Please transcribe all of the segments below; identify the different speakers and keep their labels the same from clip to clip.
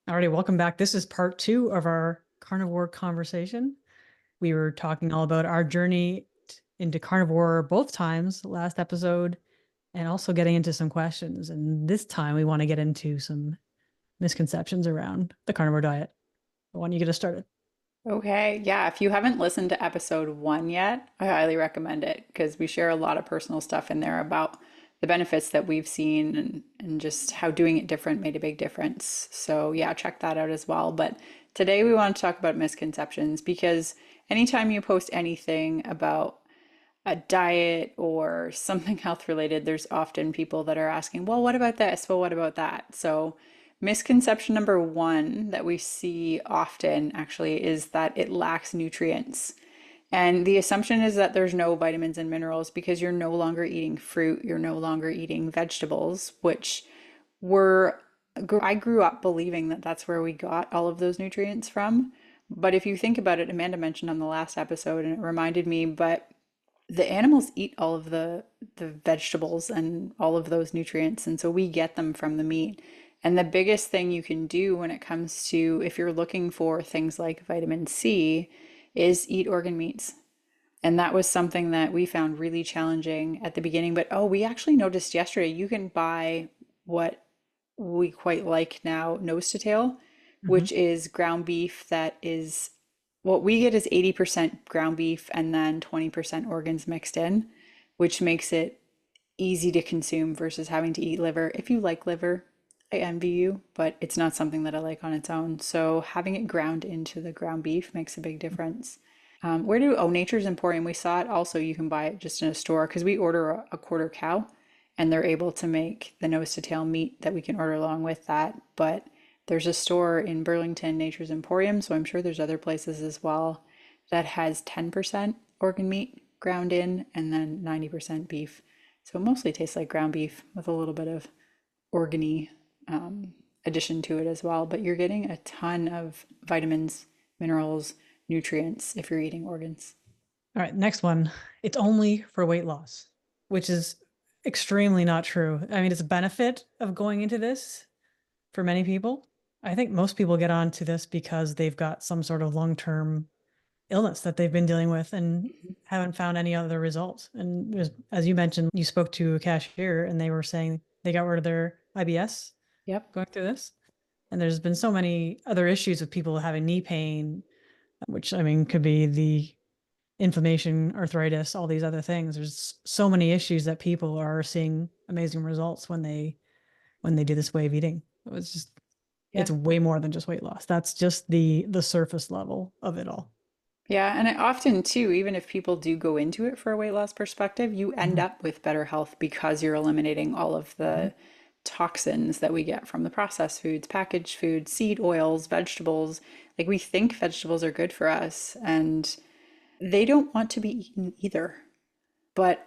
Speaker 1: Alrighty, welcome back. This is part two of our carnivore conversation. We were talking all about our journey into carnivore both times, last episode, and also getting into some questions. And this time we want to get into some misconceptions around the carnivore diet. Why don't you get us started?
Speaker 2: Okay, yeah, if you haven't listened to episode one yet, I highly recommend it because we share a lot of personal stuff in there about the benefits that we've seen and just how doing it different made a big difference. So, yeah, check that out as well. But today we want to talk about misconceptions because anytime you post anything about a diet or something health related, there's often people that are asking, well, what about this? Well, what about that? So, misconception number one that we see often actually is that it lacks nutrients. And the assumption is that there's no vitamins and minerals because you're no longer eating fruit, you're no longer eating vegetables, which were, I grew up believing that that's where we got all of those nutrients from. But if you think about it, Amanda mentioned on the last episode, and it reminded me, but the animals eat all of the vegetables and all of those nutrients, and so we get them from the meat. And the biggest thing you can do when it comes to if you're looking for things like vitamin C is eat organ meats. And that was something that we found really challenging at the beginning. But oh, we actually noticed yesterday you can buy what we quite like now, nose to tail,
Speaker 1: Hmm.
Speaker 2: which is ground beef that is what we get is 80% ground beef and then 20% organs mixed in, which makes it easy to consume versus having to eat liver. If you like liver, I envy you, but it's not something that I like on its own. So having it ground into the ground beef makes a big difference. Nature's Emporium, we saw it also. You can buy it just in a store because we order a quarter cow and they're able to make the nose to tail meat that we can order along with that. But there's a store in Burlington, Nature's Emporium, so I'm sure there's other places as well that has 10% organ meat ground in and then 90% beef. So it mostly tastes like ground beef with a little bit of organy addition to it as well. But you're getting a ton of vitamins, minerals, nutrients if you're eating organs.
Speaker 1: All right, next one. It's only for weight loss, which is extremely not true. I mean, it's a benefit of going into this for many people. I think most people get onto this because they've got some sort of long-term illness that they've been dealing with and haven't found any other results. And as you mentioned, you spoke to a cashier and they were saying they got rid of their IBS
Speaker 2: Yep.
Speaker 1: going through this. And there's been so many other issues with people having knee pain, which I mean could be the inflammation, arthritis, all these other things. There's so many issues that people are seeing amazing results when they do this way of eating. It's just
Speaker 2: Yeah.
Speaker 1: it's way more than just weight loss. That's just the surface level of it all.
Speaker 2: Yeah, and I often too, even if people do go into it for a weight loss perspective, you end
Speaker 1: Mhm.
Speaker 2: up with better health because you're eliminating all of
Speaker 1: Mhm.
Speaker 2: the toxins that we get from the processed foods, packaged foods, seed oils, vegetables. Like we think vegetables are good for us, and they don't want to be eaten either. But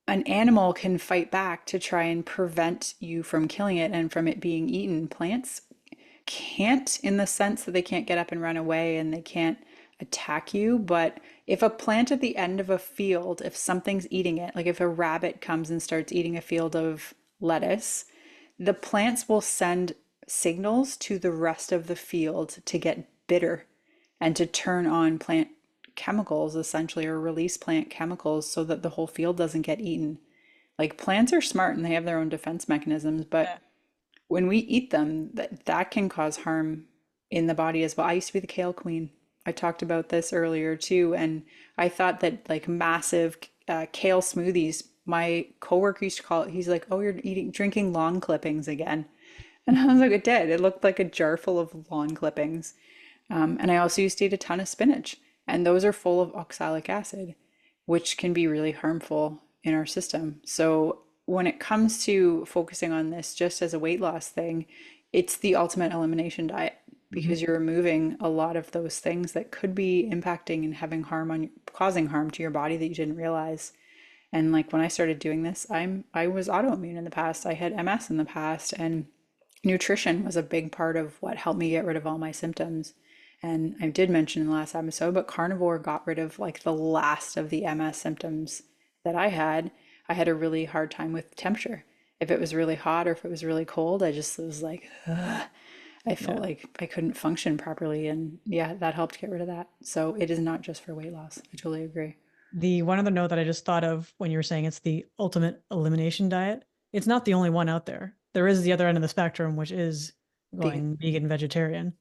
Speaker 2: an animal can fight back to try and prevent you from killing it and from it being eaten. Plants can't in the sense that they can't get up and run away and they can't attack you. But if a plant at the end of a field, if something's eating it, like if a rabbit comes and starts eating a field of lettuce, the plants will send signals to the rest of the field to get bitter and to turn on plant chemicals essentially or release plant chemicals so that the whole field doesn't get eaten. Like plants are smart and they have their own defense mechanisms,
Speaker 1: Yeah.
Speaker 2: but when we eat them, that can cause harm in the body as well. I used to be the kale queen. I talked about this earlier too, and I thought that like massive kale smoothies. My coworker used to call it. He's like, "Oh, you're eating, drinking lawn clippings again," and I was like, "It did. It looked like a jar full of lawn clippings." And I also used to eat a ton of spinach, and those are full of oxalic acid, which can be really harmful in our system. So when it comes to focusing on this just as a weight loss thing, it's the ultimate elimination diet
Speaker 1: Mhm.
Speaker 2: because you're removing a lot of those things that could be impacting and having harm on causing harm to your body that you didn't realize. And like when I started doing this, I was autoimmune in the past. I had MS in the past, and nutrition was a big part of what helped me get rid of all my symptoms. And I did mention in the last episode, but carnivore got rid of like the last of the MS symptoms that I had. I had a really hard time with temperature. If it was really hot or if it was really cold, I just was like, ugh. I felt
Speaker 1: Yeah.
Speaker 2: like I couldn't function properly. And yeah, that helped get rid of that. So it is not just for weight loss. I totally agree.
Speaker 1: The one other note that I just thought of when you were saying it's the ultimate elimination diet, it's not the only one out there. There is the other end of the spectrum, which is
Speaker 2: Vegan.
Speaker 1: going vegan vegetarian.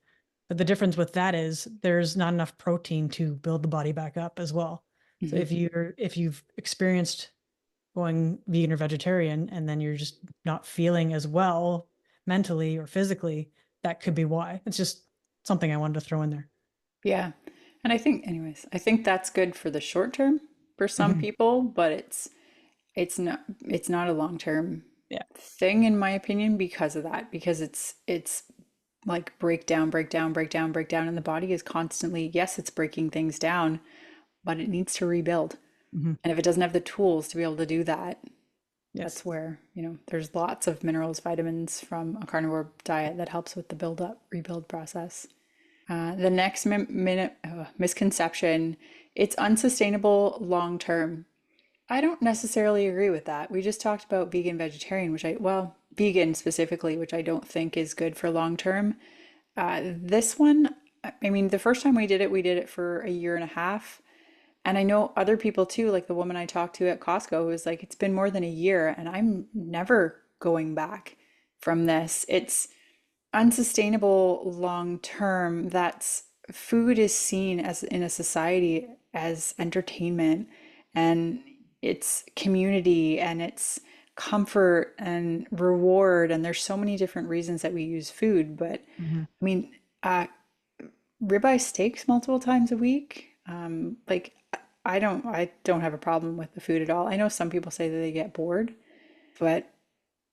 Speaker 1: But the difference with that is there's not enough protein to build the body back up as well. So
Speaker 2: Hmm.
Speaker 1: if you've experienced going vegan or vegetarian and then you're just not feeling as well mentally or physically, that could be why. It's just something I wanted to throw in there.
Speaker 2: Yeah. And I think, anyways, I think that's good for the short term for some
Speaker 1: Hmm.
Speaker 2: people, but it's not a long term
Speaker 1: Yeah.
Speaker 2: thing in my opinion because of that. Because it's like breakdown, breakdown, breakdown, breakdown, and the body is constantly, yes, it's breaking things down, but it needs to rebuild.
Speaker 1: Hmm.
Speaker 2: And if it doesn't have the tools to be able to do that,
Speaker 1: Yes.
Speaker 2: that's where, there's lots of minerals, vitamins from a carnivore diet that helps with the build up, rebuild process. The next misconception, it's unsustainable long term. I don't necessarily agree with that. We just talked about vegan, vegetarian, well, vegan specifically, which I don't think is good for long term. This one, I mean, the first time we did it for a year and a half. And I know other people too, like the woman I talked to at Costco, who was like, it's been more than a year and I'm never going back from this. It's unsustainable long term. That's food is seen as in a society as entertainment and it's community and it's comfort and reward. And there's so many different reasons that we use food. But
Speaker 1: Hmm.
Speaker 2: I mean, ribeye steaks multiple times a week. Like I don't have a problem with the food at all. I know some people say that they get bored, but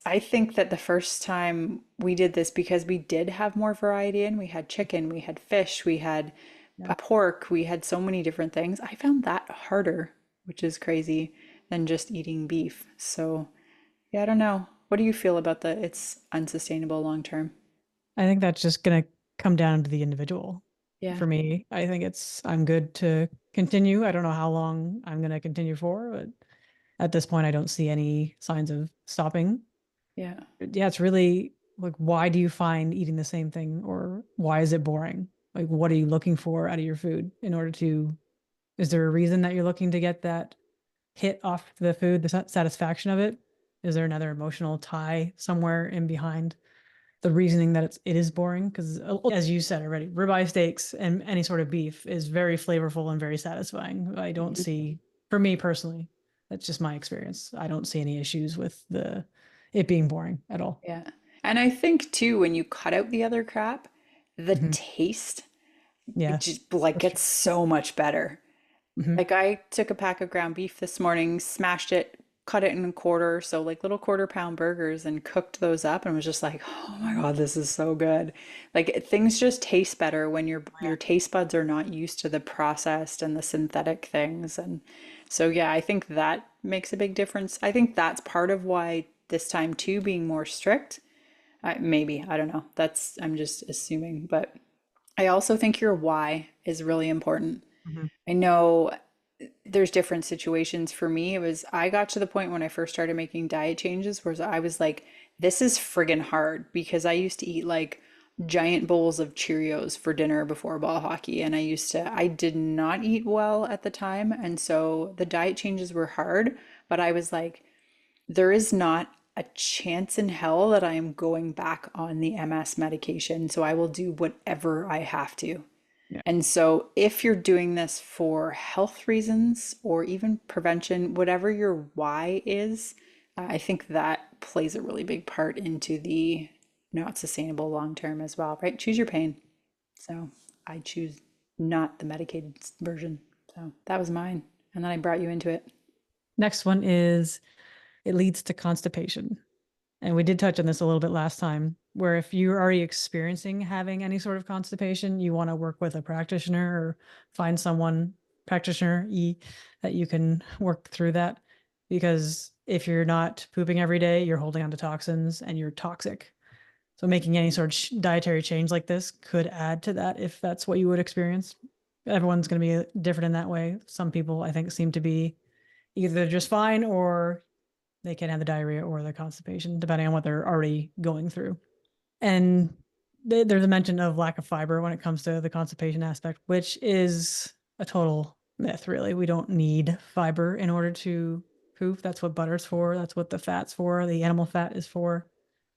Speaker 2: I think that the first time we did this because we did have more variety in, we had chicken, we had fish, we had
Speaker 1: Yeah.
Speaker 2: pork, we had so many different things. I found that harder, which is crazy, than just eating beef. So, yeah, I don't know. What do you feel about the it's unsustainable long term?
Speaker 1: I think that's just going to come down to the individual.
Speaker 2: Yeah,
Speaker 1: For me, I think I'm good to continue. I don't know how long I'm going to continue for, but at this point, I don't see any signs of stopping.
Speaker 2: yeah,
Speaker 1: Yeah, it's really like, why do you find eating the same thing or why is it boring? Like, what are you looking for out of your food in order to, is there a reason that you're looking to get that hit off the food, the satisfaction of it? Is there another emotional tie somewhere in behind the reasoning that it is boring? Because as you said already, ribeye steaks and any sort of beef is very flavorful and very satisfying. I don't
Speaker 2: mhm,
Speaker 1: see, for me personally, that's just my experience. I don't see any issues with the it being boring at all.
Speaker 2: yeah. And I think too, when you cut out the other crap, the
Speaker 1: Hmm.
Speaker 2: taste it
Speaker 1: Yeah,
Speaker 2: just like
Speaker 1: that's
Speaker 2: gets
Speaker 1: true.
Speaker 2: so much better.
Speaker 1: Hmm.
Speaker 2: Like I took a pack of ground beef this morning, smashed it, cut it in a quarter, so like little quarter-pound burgers, and cooked those up, and was just like, oh my God, this is so good. Like things just taste better when your taste buds are not used to the processed and the synthetic things. And so yeah, I think that makes a big difference. I think that's part of why this time too being more strict. Maybe, I don't know. I'm just assuming, but I also think your why is really important.
Speaker 1: Hmm.
Speaker 2: I know there's different situations for me. I got to the point when I first started making diet changes where I was like, this is friggin' hard because I used to eat like giant bowls of Cheerios for dinner before ball hockey. And I did not eat well at the time. And so the diet changes were hard, but I was like, there is not a chance in hell that I am going back on the MS medication. So I will do whatever I have to.
Speaker 1: Yeah.
Speaker 2: And so, if you're doing this for health reasons or even prevention, whatever your why is, I think that plays a really big part into the not sustainable long term as well, right? Choose your pain. So, I choose not the medicated version. So, that was mine. And then I brought you into it.
Speaker 1: Next one is it leads to constipation. And we did touch on this a little bit last time, where if you're already experiencing having any sort of constipation, you want to work with a practitioner or find someone, practitioner E, that you can work through that. Because if you're not pooping every day, you're holding on to toxins and you're toxic. So making any sort of dietary change like this could add to that if that's what you would experience. Everyone's going to be different in that way. Some people, I think, seem to be either just fine or they can have the diarrhea or the constipation, depending on what they're already going through. And there's a mention of lack of fiber when it comes to the constipation aspect, which is a total myth, really. We don't need fiber in order to poop. That's what butter's for. That's what the fat's for. The animal fat is for,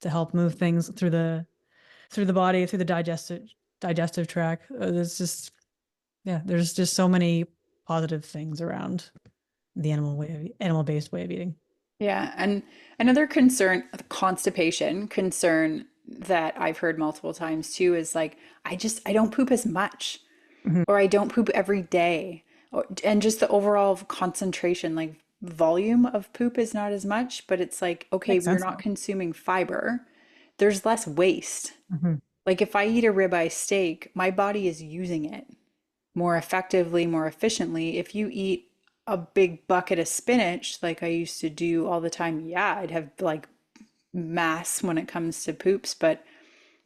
Speaker 1: to help move things through the body, through the digestive tract. There's just yeah, there's just so many positive things around the animal based way of eating.
Speaker 2: Yeah, and another concern, constipation concern that I've heard multiple times too is like, I don't poop as much,
Speaker 1: Mhm.
Speaker 2: or I don't poop every day, and just the overall concentration, like volume of poop is not as much, but it's like, okay,
Speaker 1: Makes
Speaker 2: we're
Speaker 1: sense
Speaker 2: not
Speaker 1: though.
Speaker 2: consuming fiber. There's less waste.
Speaker 1: Mhm.
Speaker 2: Like if I eat a ribeye steak, my body is using it more effectively, more efficiently. If you eat a big bucket of spinach, like I used to do all the time, yeah, I'd have like mass when it comes to poops. But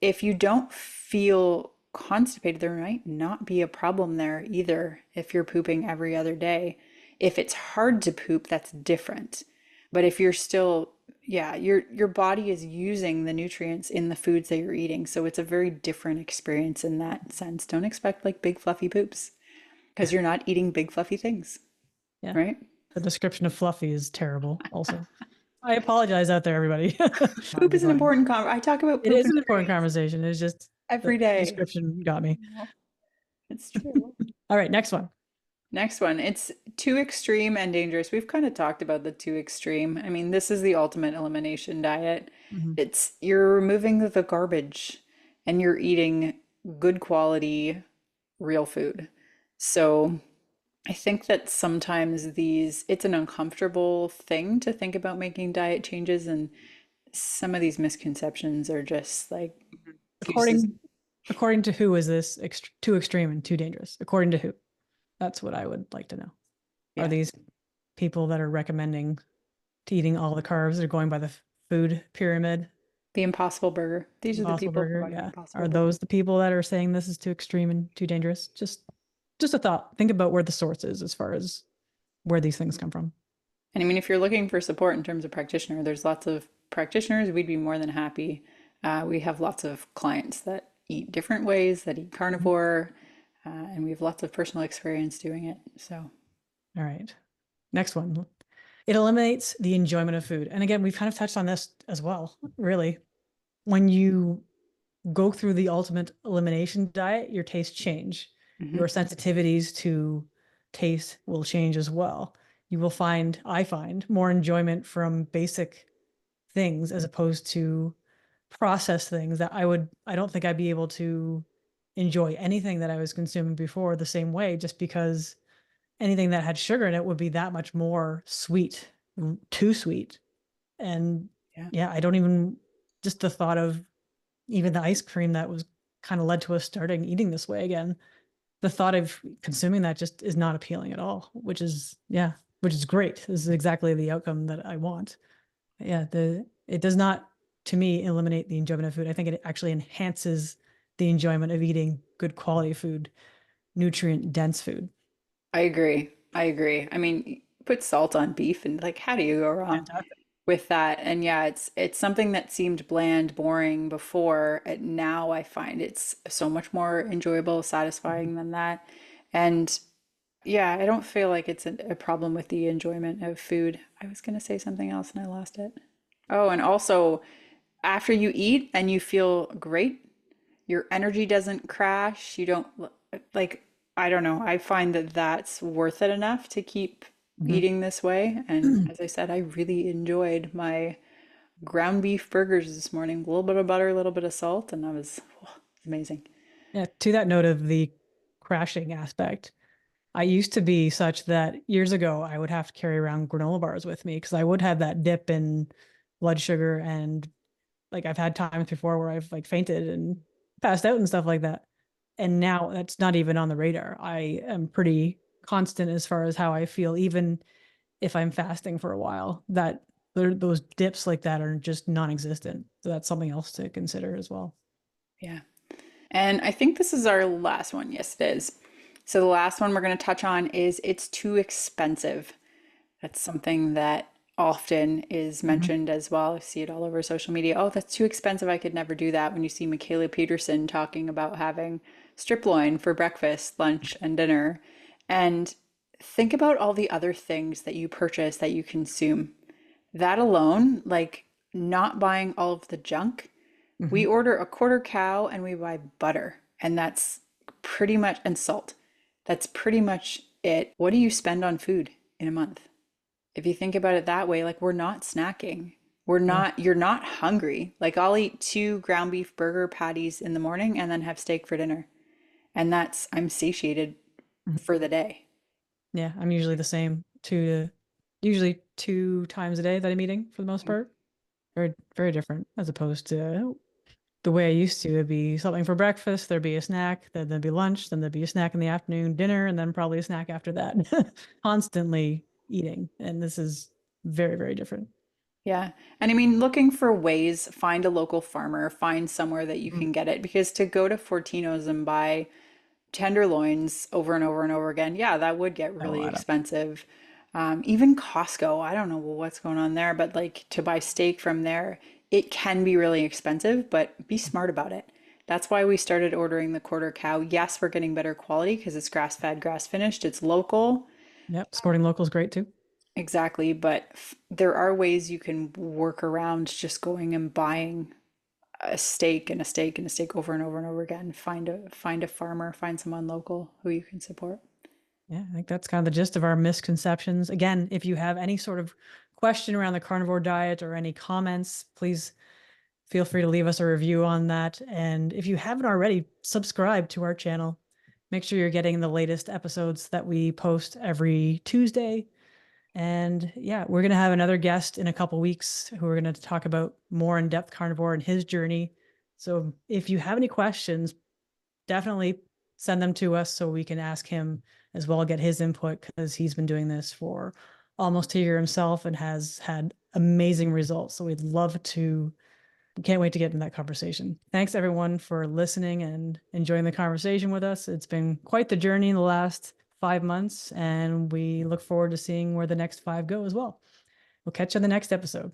Speaker 2: if you don't feel constipated, there might not be a problem there either if you're pooping every other day. If it's hard to poop, that's different. But if you're still, yeah, your body is using the nutrients in the foods that you're eating. So it's a very different experience in that sense. Don't expect like big fluffy poops because you're not eating big fluffy things,
Speaker 1: Yeah.
Speaker 2: right?
Speaker 1: The description of fluffy is terrible also. I apologize out there, everybody. I'll
Speaker 2: Poop
Speaker 1: be
Speaker 2: is an
Speaker 1: fine.
Speaker 2: important I talk about
Speaker 1: It
Speaker 2: poop
Speaker 1: is
Speaker 2: in
Speaker 1: an important
Speaker 2: various
Speaker 1: conversation. It's just
Speaker 2: every
Speaker 1: the
Speaker 2: day.
Speaker 1: description got me.
Speaker 2: No, it's true.
Speaker 1: All right, next one.
Speaker 2: Next one. It's too extreme and dangerous. We've kind of talked about the too extreme. I mean, this is the ultimate elimination diet.
Speaker 1: Mhm.
Speaker 2: It's you're removing the garbage and you're eating good quality real food. So I think that sometimes it's an uncomfortable thing to think about making diet changes, and some of these misconceptions are just like excuses.
Speaker 1: According according to who is this too extreme and too dangerous? According to who? That's what I would like to know. Are
Speaker 2: Yeah.
Speaker 1: these people that are recommending to eating all the carbs? They're going by the food pyramid,
Speaker 2: The Impossible Burger. These are the
Speaker 1: Impossible
Speaker 2: people
Speaker 1: Burger.
Speaker 2: promoting the
Speaker 1: Yeah.
Speaker 2: Impossible
Speaker 1: Are
Speaker 2: Burger.
Speaker 1: those the people that are saying this is too extreme and too dangerous? Just a thought. Think about where the source is as far as where these things come from.
Speaker 2: And I mean, if you're looking for support in terms of practitioner, there's lots of practitioners. We'd be more than happy. We have lots of clients that eat different ways, that eat
Speaker 1: Mhm.
Speaker 2: carnivore, and we have lots of personal experience doing it. So,
Speaker 1: All right. Next one. It eliminates the enjoyment of food. And again, we've kind of touched on this as well, really. When you go through the ultimate elimination diet, your tastes change.
Speaker 2: mhm.
Speaker 1: Your sensitivities to taste will change as well. You will find, I find, more enjoyment from basic things as opposed to processed things that I don't think I'd be able to enjoy anything that I was consuming before the same way, just because anything that had sugar in it would be that much more sweet, too sweet. And
Speaker 2: Yeah,
Speaker 1: yeah, I don't even, just the thought of even the ice cream that was kind of led to us starting eating this way again. The thought of consuming that just is not appealing at all, which is great. This is exactly the outcome that I want. Yeah, the it does not, to me, eliminate the enjoyment of food. I think it actually enhances the enjoyment of eating good quality food, nutrient dense food.
Speaker 2: I agree. I agree. I mean, put salt on beef, and like, how do you go wrong
Speaker 1: Fantastic.
Speaker 2: with that? And yeah, it's something that seemed bland, boring before, and now I find it's so much more enjoyable,
Speaker 1: Mhm.
Speaker 2: satisfying than that. And yeah, I don't feel like it's a problem with the enjoyment of food. I was going to say something else and I lost it. Oh, and also after you eat and you feel great, your energy doesn't crash. You don't like, I don't know. I find that that's worth it enough to keep
Speaker 1: Mhm.
Speaker 2: eating this way. And as I said, I really enjoyed my ground beef burgers this morning. A little bit of butter, a little bit of salt, and oh, amazing.
Speaker 1: Yeah, to that note of the crashing aspect, I used to be such that years ago I would have to carry around granola bars with me because I would have that dip in blood sugar, and like I've had times before where I've like fainted and passed out and stuff like that. And now that's not even on the radar. I am pretty constant as far as how I feel, even if I'm fasting for a while. That those dips like that are just non-existent. So that's something else to consider as well.
Speaker 2: Yeah. And I think this is our last one. Yes, it is. So the last one we're going to touch on is it's too expensive. That's something that often is
Speaker 1: Mhm.
Speaker 2: mentioned as well. I see it all over social media. Oh, that's too expensive. I could never do that. When you see Michaela Peterson talking about having strip loin for breakfast, lunch, and dinner. And think about all the other things that you purchase that you consume. That alone, like not buying all of the junk, we
Speaker 1: Mhm.
Speaker 2: order a quarter cow and we buy butter, and that's pretty much, and salt. That's pretty much it. What do you spend on food in a month? If you think about it that way, like we're not snacking.
Speaker 1: Yeah.
Speaker 2: You're not hungry. Like I'll eat two ground beef burger patties in the morning and then have steak for dinner. And I'm satiated
Speaker 1: Mhm.
Speaker 2: for the day.
Speaker 1: Yeah. I'm usually the same, usually 2 times a day that I'm eating for the most part. Very, very different as opposed to the way I used to. It'd be something for breakfast, there'd be a snack, then there'd be lunch, then there'd be a snack in the afternoon, dinner, and then probably a snack after that. Constantly eating. And this is very, very different.
Speaker 2: Yeah. And I mean, looking for ways, find a local farmer, find somewhere that you
Speaker 1: Mm.
Speaker 2: can get it. Because to go to Fortino's and buy tenderloins over and over and over again, yeah, that would get
Speaker 1: That'll
Speaker 2: really
Speaker 1: add up.
Speaker 2: expensive. Even Costco, I don't know what's going on there, but like to buy steak from there, it can be really expensive, but be smart about it. That's why we started ordering the quarter cow. Yes, we're getting better quality because it's grass fed, grass finished, it's local.
Speaker 1: Yep. Supporting local is great too.
Speaker 2: Exactly, but there are ways you can work around just going and buying a steak and a steak and a steak over and over and over again. Find a farmer, find someone local who you can support.
Speaker 1: Yeah, I think that's kind of the gist of our misconceptions. Again, if you have any sort of question around the carnivore diet or any comments, please feel free to leave us a review on that. And if you haven't already, subscribe to our channel. Make sure you're getting the latest episodes that we post every Tuesday. And yeah, we're going to have another guest in a couple weeks who are going to talk about more in-depth carnivore and his journey. So if you have any questions, definitely send them to us so we can ask him as well, get his input because he's been doing this for almost a year himself and has had amazing results. So we'd love to, can't wait to get in that conversation. Thanks everyone for listening and enjoying the conversation with us. It's been quite the journey in the last 5 months, and we look forward to seeing where the next 5 go as well. We'll catch you on the next episode.